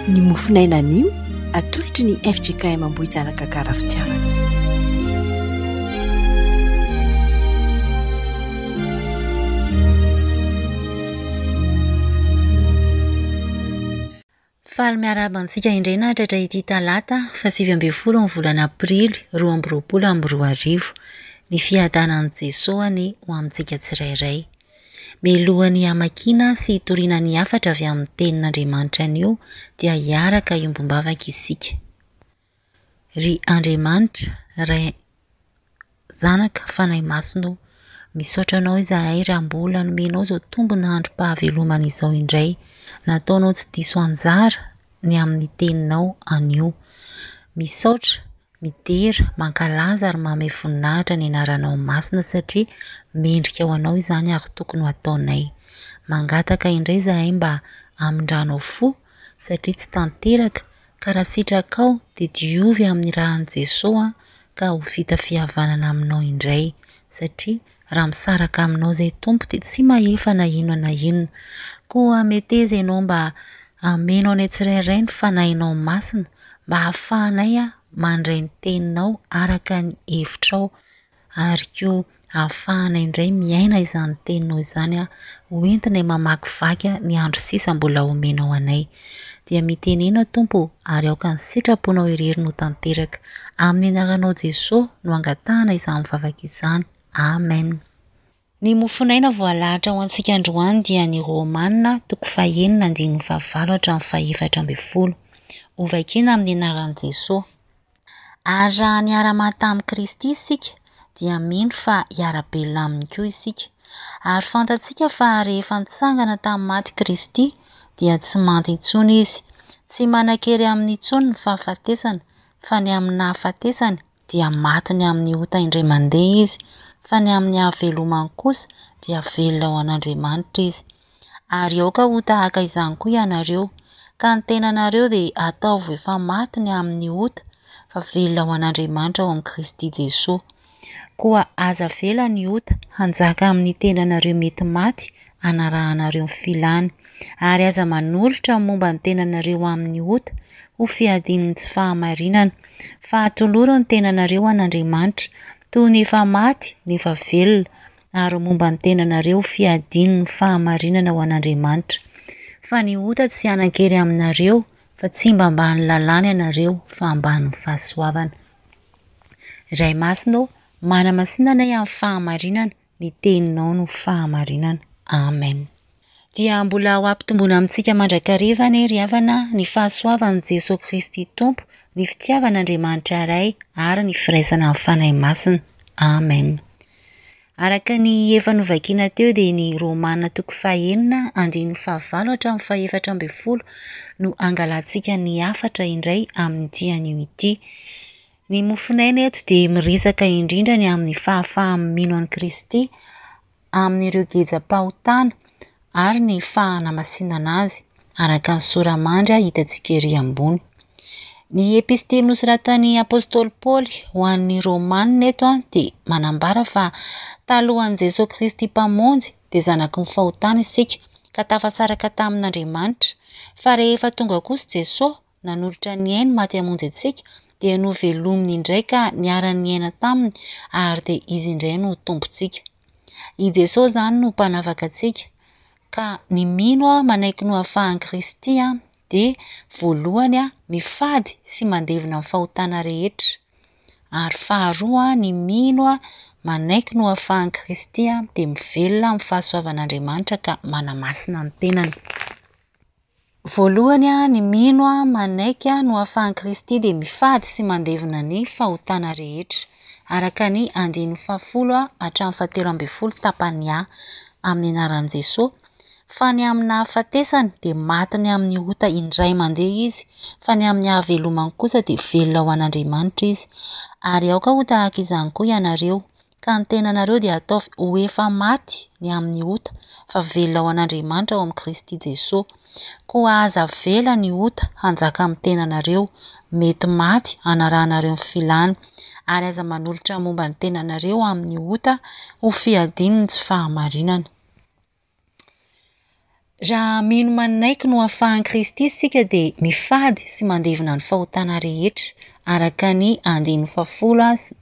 ny mofinainan'io atolotry ny FJKM Ambohijanaka Karafitiavana. Faly miarabantsika indray nahatratra ity talata 7 ny volana aprily 2024 ny fiadanan'i Jesosy ho amintsika tsirairay. Milohan'ny hamakina sy hitoriana ny hafatra avy amin'ny tenin'Andriamanitra anio dia hiaraka iombom-bavaka isika. Ry Andriamanitra, Ray Zanaka, Fanahy Masino, misaotra anao izahay raha mbola nomenao izao tombona androm-pahavelomana izao indray, nataonao tsy diso anjara ny amin'ny teninao anio. Misaotra, midera, mankalaza ary manome voninahitra ny anaranao masina satria mendrika ho anao izany ary tokony ho ataonay. Mangataka indray izahay mba amindranao fo satria tsy tanteraka ka raha sitrakao dia diovy amin'ny rahan'i Jesosy ka ho vita fihavanana aminao indray satria raha misaraka aminao izay tompo dia tsy mahefa na inona na inona. Koa mety aiza ianao mba amenao anay tsirairay ny fanahinao masina mba hahafahanay mandray ny teninao araka ny hevitrao ary koa hahafahanay indray miaina izany teninao izany hoentinay mamakivaky ny andro sisa mbola omenao anay. Dia mitenena Tompo ary aoka ny sitraponao irery no tanteraka. Amin'ny anaranao Jesosy no angatahana izany vavaka izany. Amen. Ny mofinaina voalahatra ho antsika androany dia ny Romanina 9:15-17. Ovakiana amin'ny anaran'i Jesosy. Ary raha niara-maty tamin'i Kristy isika dia mino fa hiara-belona aminy koa isika. Ary fantatsika fa rehefa nitsangana tamin'ny maty Kristy dia tsy manty intsony izy, tsy manan-kery amin'ny intsony ny fahafatesana, fa ny amin'ny nahafatesany dia maty ny amin'ny ota indray mandeha izy, fa ny amin'ny hahavelomany kosa dia velona ho an'Andriamanitra izy. Ary aoka ho tahaka izany koa ianareo, ka ny tenanareo dia ataovy efa maty ny amin'ny ota, fa velona ho an'Andriamanitra ao amin'ny Kristy Jesosy. Koa aza vela ny ota hanjaka amin'ny tenanareo mety maty, anarahanareo ny filany, ary aza manolotra momba ny tenanareo amin'ny ota ho fiadin'ny tsy fahamarinana, fa atoloro ny tenanareo an'Andriamanitra toy ny efa maty nefa velona, ary momba ny tenanareo fiadin'ny fahamarinana ho an'Andriamanitra. Fa ny ota tsy hanan-kery aminareo, fa tsy mba ambany lalàna ianareo fa ambany fahasoavana. Ray Masino, mana-masinana amin'ny fahamarinana, ny teninao no fahamarinana. Amen. Dia mbola ho ampitomboina amintsika mandrakariva ry havana ny fahasoavan'i Jesosy Kristy Tompo, ny fitiavan'Andriamanitra iray ary ny firaisana amin'ny fanahy masina. Amen. Araka ny efa novakiana teo dia ny Romanina 9:15-17 no angalantsika ny hafatra indray amin'ny tian'io ity. Ny mofinaina eto dia miresaka indrindra ny amin'ny fahafahan'ny mino an'i Kristy amin'ireo gejam-pahotana ary ny fahanamasinana azy araka ny soramandry hitantsika ery ambony. Ny epistely nosoratan'ny apôstôly Paoly ho an'ny Romanina eto dia manambara fa talohan'i Jesosy Kristy mpamonjy dia zanaky ny fahotana isika ka tafasaraka tamin'Andriamanitra, fa rehefa tonga kosa Jesosy nanolotra ny ainy maty hamonjy antsika dia novelominy indray ka niara-niaina taminy ary dia izy indray no tompontsika. I Jesosy zany no mpanavaka antsika, ka ny mino manaiky no hahafahan'i Kristy dia voalohany mifady sy mandevina amin'ny fahotana rehetra, ary faharoa ny mino manaiky no hahafahan'i Kristy dia mivelona amin'ny fahasoavan'Andriamanitra ka manamasina ny tenany. Voalohany ny mino manaiky no hahafahan'i Kristy dia mifady sy mandevina ny fahotana rehetra, araka ny 10-17 tapany amin'ny anaran'i Jesosy. Fa ny amin'ny nahafatesany dia maty ny amin'ny ota indray mandeha izy, fa ny amin'ny hahavelomany kosa dia velona ho an'Andriamanitra izy. Ary aoka ho tahaka izany koa ianareo, ka ny tenanareo dia ataovy ho efa maty ny amin'ny ota, fa velona ho an'Andriamanitra ao amin'ny Kristy Jesosy. Koa aza vela ny ota hanjaka amin'ny tenanareo mety maty, anarahanareo ny filany, ary aza manolotra momba ny tenanareo amin'ny ota ho fiadin'ny tsy fahamarinana. Raha mino manaiky no ahafahan'i Kristy isika dia mifady sy mandevina ny fahotana rehetra araka ny 10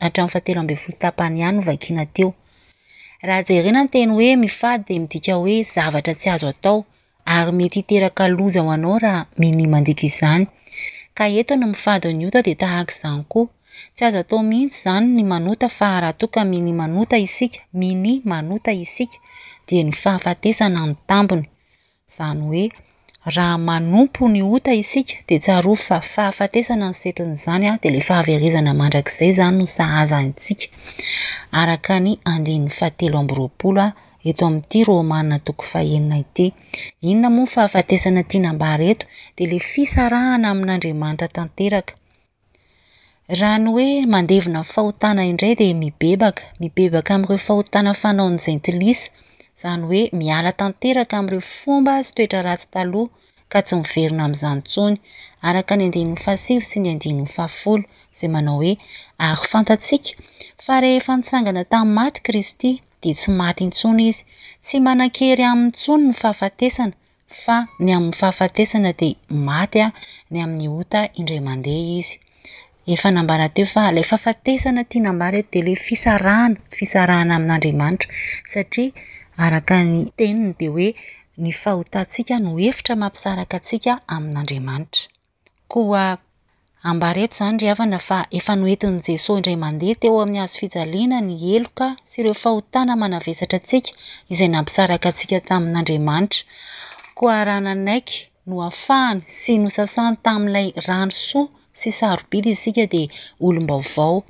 hatramin'ny 17 tapany ihany no vakiana teo. Raha jerena ny teny hoe mifady dia midika hoe zavatra tsy azo atao ary mety hiteraka loza ho anao raha miny mandika izany. Ka eto ny mifady ny ota dia tahaka izany koa. Tsy azo atao mihitsy izany ny manota fa raha toa ka miny manota isika dia ny fahafatesana ny tambony. Izany hoe raha manompo ny ota isika dia tsaroa fa fahafatesana ny setrin'izany dia ilay fahaverezana mandrakizay izany no sahaza antsika. Araka ny 17 eto amin'ity Romanina 9 ity. Inona moa fahafatesana tianambara eto dia ilay fisarahana amin'Andriamanitra tanteraka. Raha ny hoe mandevina fahotana indray dia mibebaka amin'ireo fahotana fanaon'ny jentilisa, izany hoe miala tanteraka amin'ireo fomba sy toetra ratsy taloha ka tsy miverina amin'izany intsony. Araka ny 17 sy ny 10 izay manao hoe ary fantatsika fa rehefa nitsangana tamin'ny maty Kristy dia tsy maty intsony izy, tsy manan-kery amin'ny intsony ny fahafatesana fa ny amin'ny fahafatesana dia maty ny amin'ny ota indray mandeha izy. Efa nambara teo fa ilay fahafatesana tianambara eto dia ilay fisarahana amin'Andriamanitra satria araka ny teniny dia hoe ny fahotantsika no hevitra mampisaraka antsika amin'Andriamanitra. Koa ambara eto izany ry havana fa efa noentin'i Jesosy indray mandeha teo amin'ny hazo fijaliana ny heloka sy ireo fahotana manavesatra antsika izay nampisaraka antsika tamin'Andriamanitra. Koa raha nanaiky no afahany sy nosasany tamin'ilay rano soa sy sarobidy isika dia olom-baovao.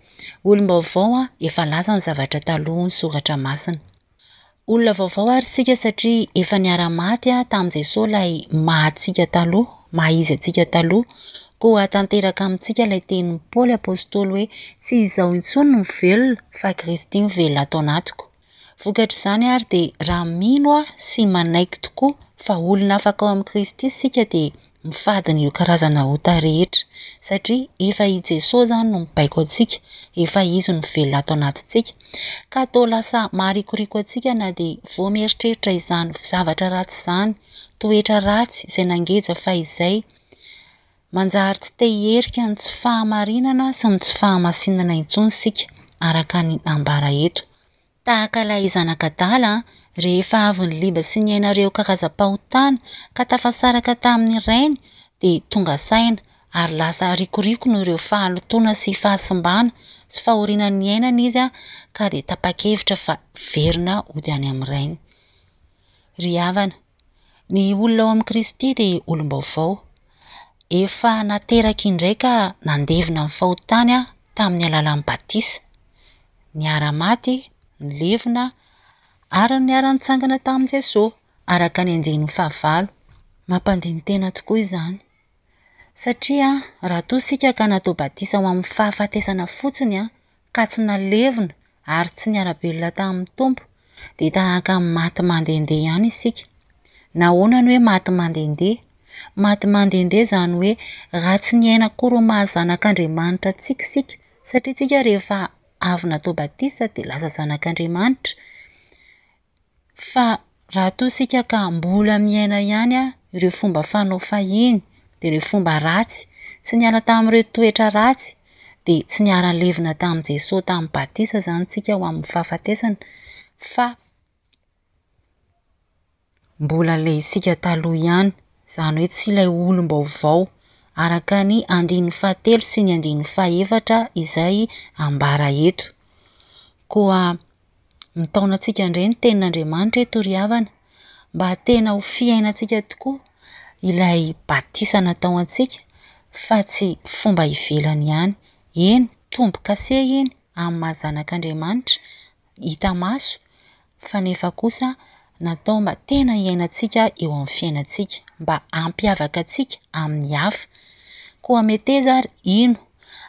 Olom-baovao efa laza ny zavatra taloha ny soratra masina. Olona vaovao ary isika satria efa niara-maty tamin'i Jesosy ilay mahatsika taloha, mahizy antsika taloha. Koa tanteraka amintsika ilay tenin'ny Paoly apôstôly hoe tsy izaho intsony no mivelona fa Kristy mivelona ato anatiko. Vokatra izany ary dia raha mino sy manaiky tokoa fa olona afaka ao amin'ny Kristy isika dia mifady ny karazana ota rehetra satria efa i Jesosy izany no mibaiko antsika, efa izy no mivelona ato anatintsika. Ka atao lasa maharikoriko antsika na dia vao mieritreritra izany zavatra ratsy izany, toetra ratsy izay nangeja fa izay manjary tsy te hierika ny tsy fahamarinana sy ny tsy fahamasinana intsony isika araka ny ambara eto. Tahaka ilay zanak'Adala rehefa avy ny liba sy ny ainareo karazam-pahotana ka tafasaraka tamin'ny rainy dia tonga saina ary lasa rikoriko no ireo fahalotoana sy fahasimbana sy fahorianan'ny ainana izy ka dia tapa-kevitra fa verina ody any amin'ny rainy. Ry havana, ny olona ao amin'ny Kristy dia olom-baovao. Efa nateraka indray ka nandevina ny fahotany tamin'ny alalan'ny batisa. Niara-maty, nilevina ary niara-nitsangana tamin'i Jesosy araka ny 9 Mampandiny tena tokoa izany. Satria raha toa isika ka natao batisa ho amin'ny fahafatesana fotsiny ka tsy nalevina ary tsy niara-belona tamin'ny Tompo dia tahaka maty mandehandeha ihany isika. Nahoana ny hoe maty mandehandeha? Maty mandehandeha izany hoe raha tsy niaina akory ho mahazanak'Andriamanitra antsika isika satria isika rehefa avy natao batisa dia lasa zanak'Andriamanitra. Fa raha toa isika ka mbola miaina ihany ireo fomba fanao fahiny dia ireo fomba ratsy tsy niala tamin'ireo toetra ratsy dia tsy niara-levina tamin'i Jesosy tamin'ny batisa izany isika ho amin'ny fahafatesana fa mbola ilay isika taloha ihany, izany hoe tsy ilay olom-baovao araka ny 17 sy ny 17 izay ambara eto. Koa mitaona antsika indray ny tenin'Andriamanitra eto ry havana mba tena ho fiainantsika tokoa ilay batisa natao antsika fa tsy fomba ivelany ihany. Eny, tombo-kase iny amin'ny mahazanak'Andriamanitra hita maso fa nefa kosa natao mba tena hiainantsika eo amin'ny fiainantsika, mba hampiavaka antsika amin'ny hafa. Koa meteza ary ino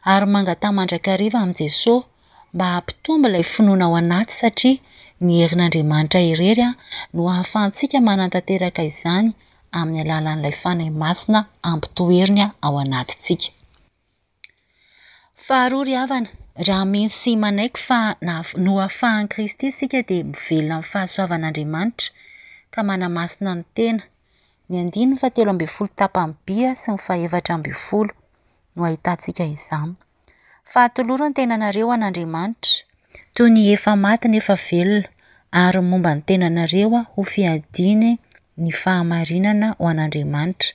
ary mangatama-mandrakariva amin'ny Jesosy mba hampitombo ilay finoana ao anaty satria ny herin'Andriamanitra irery no ahafahantsika manantanteraka izany amin'ny alalan'ilay fanahy masina ampitoeriny ao anatintsika. Faharoa ry havana, raha mino sy manaiky fa no ahafahan'i Kristy isika dia mivelona amin'ny fahasoavan'Andriamanitra ka manamasina ny tena Ny 17 tapany bia sy ny 7 no ahitantsika izany. Fahatoloro ny tenanareo an'Andriamanitra, toy ny efa maty nefa velona, ary momba ny tenanareo ho fiadiny ny fahamarinana ho an'Andriamanitra.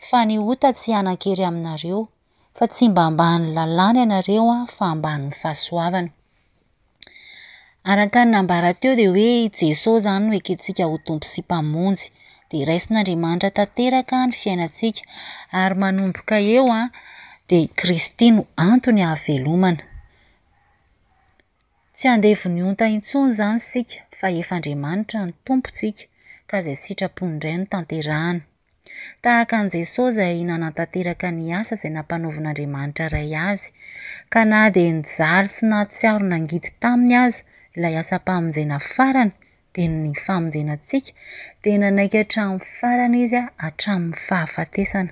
Fa ny ota tsy hanan-kery aminareo, fa tsy mba ambany lalàna ianareo fa ambany fahasoavana. Araka ny nambara teo dia hoe Jesosy izany no ekentsika ho tompo sy mpamonjy, dia raisin'Andriamanitra tanteraka ny fiainantsika, ary manomboka eo dia Kristy no antony hahavelomana. Tsy handevo ny onta intsony izany sika, fa efa Andriamanitra ny tompontsika, ka izay sitrapony indray no tanterahana. Tahaka an' Jesosy izay nanantanteraka ny asa izay nampanaovan'Andriamanitra iray azy, ka na dia nijaly sy nahatsiaro nangidy taminy aza ilay asa-pamonjena farany, dia ny famonjenantsika dia nanaiky hatramin'ny farany izy hatramin'ny fahafatesana.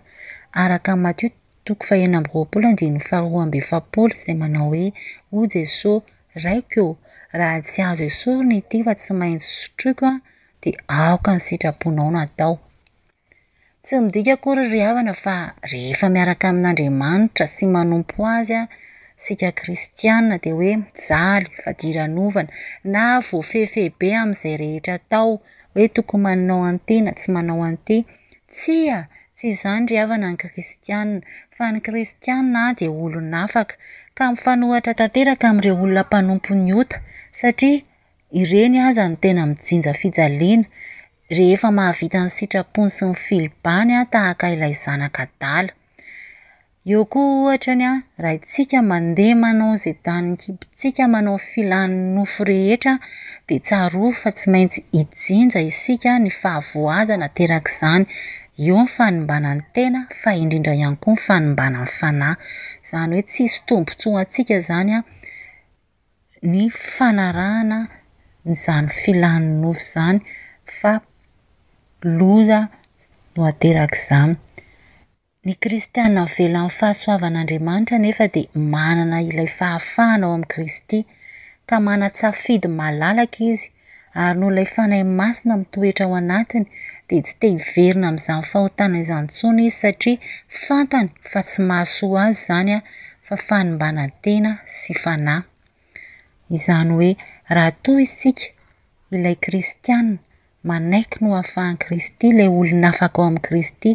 Araka ny Matteo 20:22 izay manao hoe: "Ho Jesosy, raiko, raha tsy azo esorina ity fa tsy maintsy sotroiko dia aoka ny sitraponao natao." Tsy midika akory ry havana fa rehefa miaraka amin'Andriamanitra sy manompo azy sika kristianina dia hoe mijaly, fadiran'ovana, na voafefe be amin'izay rehetra atao, hoe tokony manao an'ity na tsy manao an'ity. Tsy izany ry havana ny kristianina, fa ny kristianina dia olona afaka, ka mifanohatra tanteraka amin'ireo olona mpanompo ny ota, satria ireny aza ny tena mijinja fijaliana rehefa mahavita ny sitrapony sy ny filibany tahaka ilay zanaka adala. Eo koa ohatra raha itsika mandeha manao izay danin'ny kibontsika, manao filan'ny nofo rehetra, dia tsaroa fa tsy maintsy hijinja isika ny fahavoazana terak'izany. Eo ny fanimbana ny tena, fa indrindra ihany koa ny fanimbana ny fanahy. Izany hoe tsy hisy tombotsoa antsika izany ny fanarahana izany filan'ny nofo izany, fa loza no aterak'izany. Ny kristianina mivela amin'ny fahasoavan'Andriamanitra nefa dia manana ilay fahafahana ao amin'ny Kristy, ka manatsafidy malalaka izy, ary noho ilay fanahy masina mitoetra ao anatiny dia tsy te hiverina amin'izany fahotana izany intsony izy, satria fantany fa tsy mahasoa azy izany fa fanimbana-tena sy fanahy. Izany hoe raha toa isika ilay kristianina manaiky no ahafahan'i Kristy, ilay olona afaka ao amin'ny Kristy,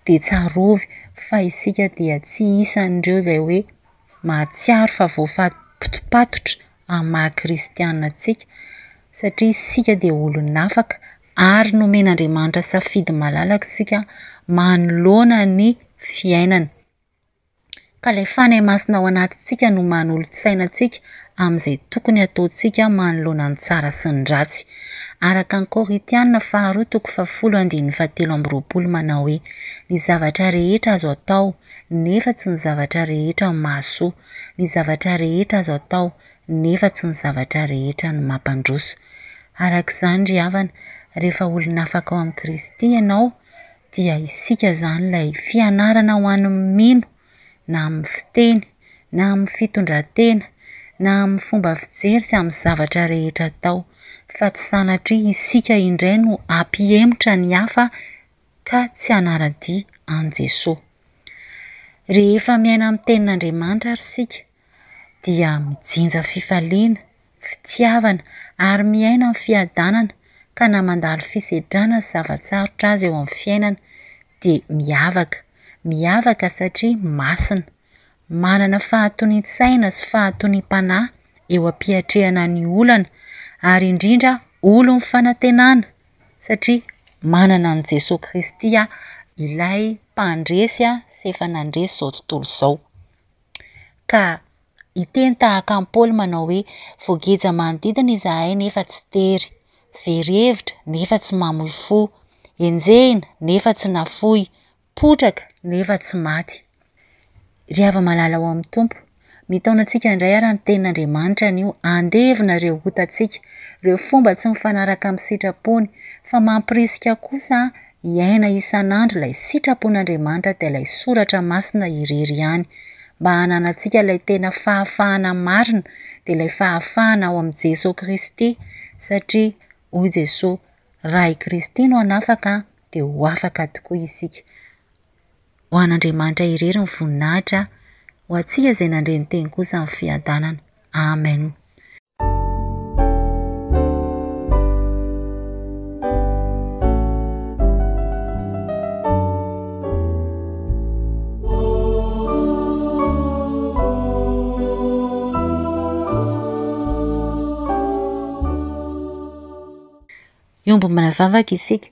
dia tsarovy fa isika dia tsy isan'ireo izay hoe mahatsiaro fa voafatopatotra amin'ny maha-kristianina antsika, satria isika dia olona afaka, ary nomen'Andriamanitra safidy malalaka isika manoloana ny fiainana. Ka ilay fanahy masina ao anatintsika no manolo-tsainantsika amin'izay tokony ataontsika manoloana ny tsara sy ny ratsy. Araka ny Korintianina 2:17 manao hoe: "Ny zavatra rehetra azo atao, nefa tsy ny zavatra rehetra no mahasoa. Ny zavatra rehetra azo atao, nefa tsy ny zavatra rehetra no mampandroso." Arak'izany ry havana, rehefa olona afaka ao amin'ny Kristy ianao, dia isika izany ilay fianarana ho an'ny mino, na amin'ny fiteny, na amin'ny fitondran-tena, na amin'ny fomba fijery sy amin'ny zavatra rehetra atao, fa tsy sanatria isika indray no ampihemotra ny hafa ka tsy hanara-dia an' Jesosy. Rehefa miaina amin'ny tenin'Andriamanitra ary sika dia mijinja fifaliana, fitiavana, ary miaina amin'ny fiadanana, ka na mandalo fisedrana sy zavatsarotra azy eo amin'ny fiainana dia miavaka satria masina, manana fahatonian-tsaina sy fahatoniam-panahy eo ampiatrehana ny olana, ary indrindra olo ny fanantenana, satria manana an' Jesosy Kristy ilay mpandresy sy efa nandresy izao tontolo izao. Ka iteny tahaka an'i Paoly manao hoe: "Voageja manodidina izahay nefa tsy tery, very hevitra nefa tsy mamoy fo, enjehina nefa tsy nafoy, potraka nefa tsy maty." Ry hava-malala ao amin'ny Tompo, mitaona antsika indray ary ny tenin'Andriamanitra anio andevina ireo otantsika, ireo fomba tsy mifanaraka amin'ny sitrapony, fa mampirisika kosa hiaina isan'andro ilay sitrapon'Andriamanitra dia ilay soratra masina irery ihany, mba hananantsika ilay tena fahafahana marina, dia ilay fahafahana ao amin'ny Jesosy Kristy, satria hoy Jesosy: "Raha i Kristy no hanafaka dia ho afaka tokoa isika. Ho an'Andriamanitra irery ny voninahitra, ho antsika izay nandre ny teny kosa ny fiadanana. Amen. Iombomana vavaka isika.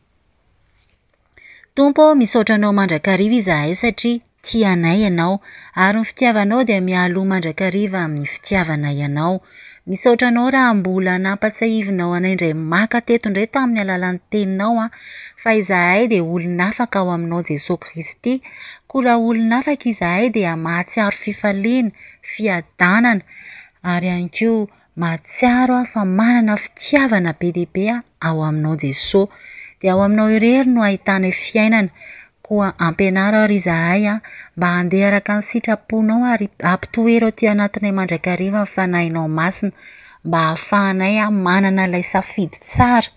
Tompo, misaotra anao mandrakariva izahay satria tianay ianao, ary ny fitiavanao dia mialoha mandrakariva amin'ny fitiavanay ianao. Misaotra anao raha mbola nampatsahivinao anay indray maka teto indray tamin'ny alalan'ny teninao fa izahay dia olona afaka ao aminao Jesosy Kristy. Koa raha olona afaka izahay dia mahatsiaro fifaliana, fiadanana, ary ihany koa mahatsiaro fa manana fitiavana be dia be ao aminao Jesosy. Dia ao aminao irery no ahitana fiainana. Koa ampianaro ary izahay mba handeha araka ny sitraponao ary ampitoero aty anatinay mandrakariva ny fanahinao masina, mba hahafahanay manana ilay safidy tsara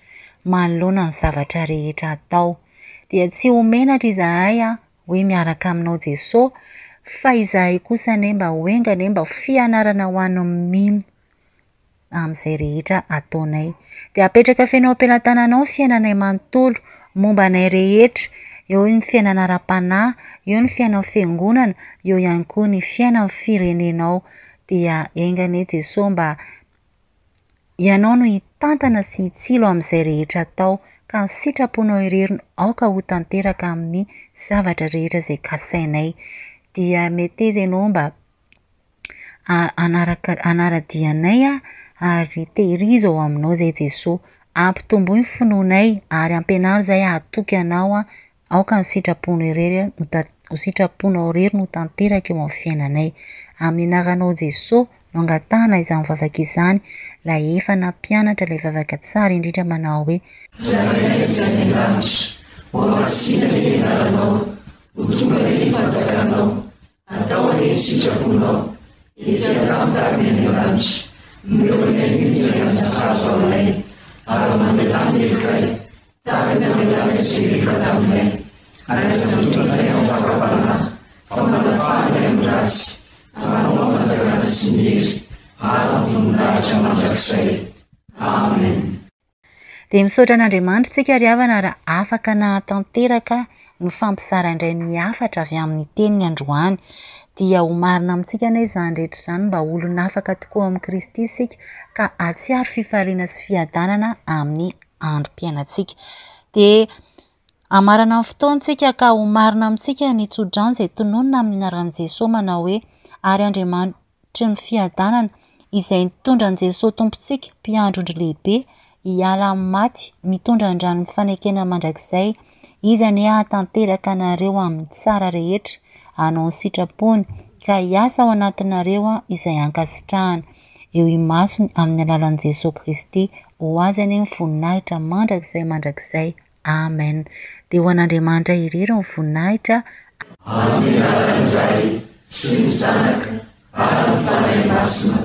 manoloana ny zavatra rehetra atao. Dia tsy homenatra izahay hoe miaraka aminao Jesosy, fa izahay kosa ane mba hoenga ane mba fianarana ho an'ny mino amin'izay rehetra ataonay. Dia apetraka fenao am-pelatananao fiainanay manontolo momba anay rehetra, eo ny fiainana ara-panahy, eo ny fiainana fiangonana, eo ihany koa ny fiainana firenenao. Dia engane Jesosy mba ianao no hitantana sy hitsilo amin'izay rehetra atao, ka ny sitraponao irery aoka ho tanteraka amin'ny zavatra rehetra izay kasainay. Dia mety ianao mba anaradianay ary tehiriza ao aminao izay Jesosy. Ampitombo ny finoanay ary ampianaro izay hatoky anao aoka ny sitraponao irery no tanteraka eo amin'ny fiainanay. Amin'ny anaranao Jesosy no angatahana izany vavaka izany, ilay efa nampianatra ilay vavaka tsara indrindra manao hoe Rainay izay ny lanitra, ho masina ny anaranao, ho tonga ny fanjakanao, atao any sitraponao, izay atamtariny ny lanitra, miloanay mihitsy amin'ny sazo aminay, ary mandelany elikay, tahaka ny amelana izay reka taminay, ary azatotranay amin'ny fakapanahy, fa manafanay amin'ny ratsy, manao fanjakana sy mihery, ary amin'ny voninahitra mandrakizay. Amen. Dia misaotra an'Andriamanitra tsika ry havana raha afaka nahatanteraka ny fampiasara indray ny hafatra avy amin'ny teniny androany. Dia ho marina amintsika ane izany rehetra izany mba olona afaka tokoa amin'ny Kristy isika, ka hatsiaro fifaliana sy fiadanana amin'ny androm-piainantsika. Dia hamarana amin'ny fotoantsika ka ho marina amintsika ny tsodrano izay tononona amin'ny anaran'i Jesosy manao hoe ary Andriamanitra ny fiadanana izay nitondra an'i Jesosy tompontsika mpiandro lehibe hiala amin'ny maty, mitondra andrano ny fanekena mandrakizay, izy ane hahatanteraka anareo amin'ny tsara rehetra, hanao ny sitrapony, ka hiasa ao anatinareo izay ankasitrahana. Eo imasony amin'ny alalan'i Jesosy Kristy, ho azy ane ny voninahitra mandrakizay. Amen. Dia ho an'Andriamanitra irery ny voninahitra. Amin'ny anaran'ny Ray sy ny Zanaka ary ny Fanahy Masina.